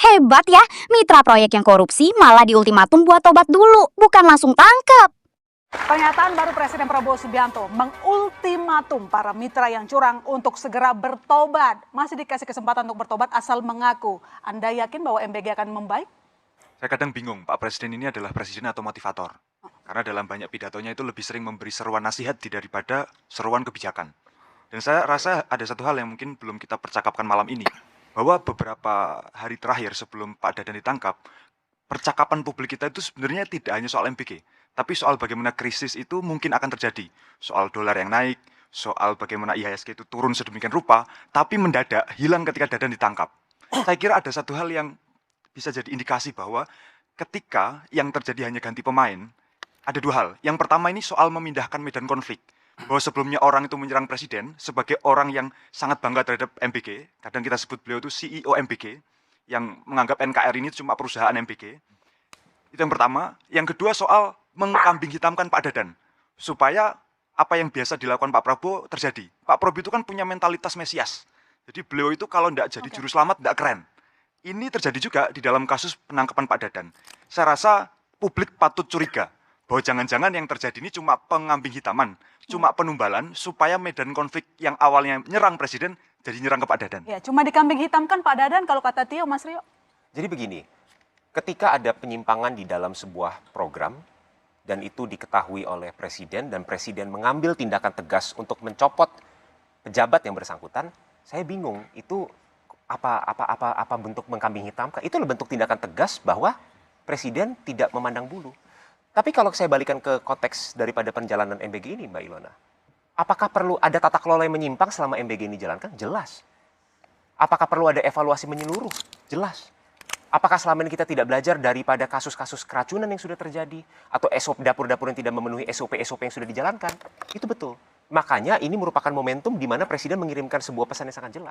Hebat ya, mitra proyek yang korupsi malah diultimatum buat tobat dulu, bukan langsung tangkap. Pernyataan baru Presiden Prabowo Subianto mengultimatum para mitra yang curang untuk segera bertobat. Masih dikasih kesempatan untuk bertobat asal mengaku. Anda yakin bahwa MBG akan membaik? Saya kadang bingung, Pak Presiden ini adalah presiden atau motivator. Karena dalam banyak pidatonya itu lebih sering memberi seruan nasihat daripada seruan kebijakan. Dan saya rasa ada satu hal yang mungkin belum kita percakapkan malam ini. Bahwa beberapa hari terakhir sebelum Pak Dadan ditangkap, percakapan publik kita itu sebenarnya tidak hanya soal MBG, tapi soal bagaimana krisis itu mungkin akan terjadi. Soal dolar yang naik, soal bagaimana IHSG itu turun sedemikian rupa, tapi mendadak hilang ketika Dadan ditangkap. Saya kira ada satu hal yang bisa jadi indikasi bahwa ketika yang terjadi hanya ganti pemain, ada dua hal. Yang pertama ini soal memindahkan medan konflik. Bahwa sebelumnya orang itu menyerang presiden sebagai orang yang sangat bangga terhadap MBG. Kadang kita sebut beliau itu CEO MBG, yang menganggap NKRI ini cuma perusahaan MBG. Itu yang pertama. Yang kedua soal mengkambing hitamkan Pak Dadan. Supaya apa yang biasa dilakukan Pak Prabowo terjadi. Pak Prabowo itu kan punya mentalitas Mesias. Jadi beliau itu kalau tidak jadi juru selamat, tidak keren. Ini terjadi juga di dalam kasus penangkapan Pak Dadan. Saya rasa publik patut curiga bahwa jangan-jangan yang terjadi ini cuma pengambing hitaman, cuma penumbalan supaya medan konflik yang awalnya nyerang presiden jadi nyerang ke Pak Dadan. Ya, cuma dikambing hitamkan Pak Dadan kalau kata Tio, Mas Rio. Jadi begini, ketika ada penyimpangan di dalam sebuah program dan itu diketahui oleh presiden dan presiden mengambil tindakan tegas untuk mencopot pejabat yang bersangkutan, saya bingung itu apa bentuk mengkambing hitamkan? Itu bentuk tindakan tegas bahwa presiden tidak memandang bulu. Tapi kalau saya balikan ke konteks daripada perjalanan MBG ini, Mbak Ilona, apakah perlu ada tata kelola yang menyimpang selama MBG ini dijalankan? Jelas. Apakah perlu ada evaluasi menyeluruh? Jelas. Apakah selama ini kita tidak belajar daripada kasus-kasus keracunan yang sudah terjadi? Atau SOP dapur-dapur yang tidak memenuhi SOP-SOP yang sudah dijalankan? Itu betul. Makanya ini merupakan momentum di mana Presiden mengirimkan sebuah pesan yang sangat jelas.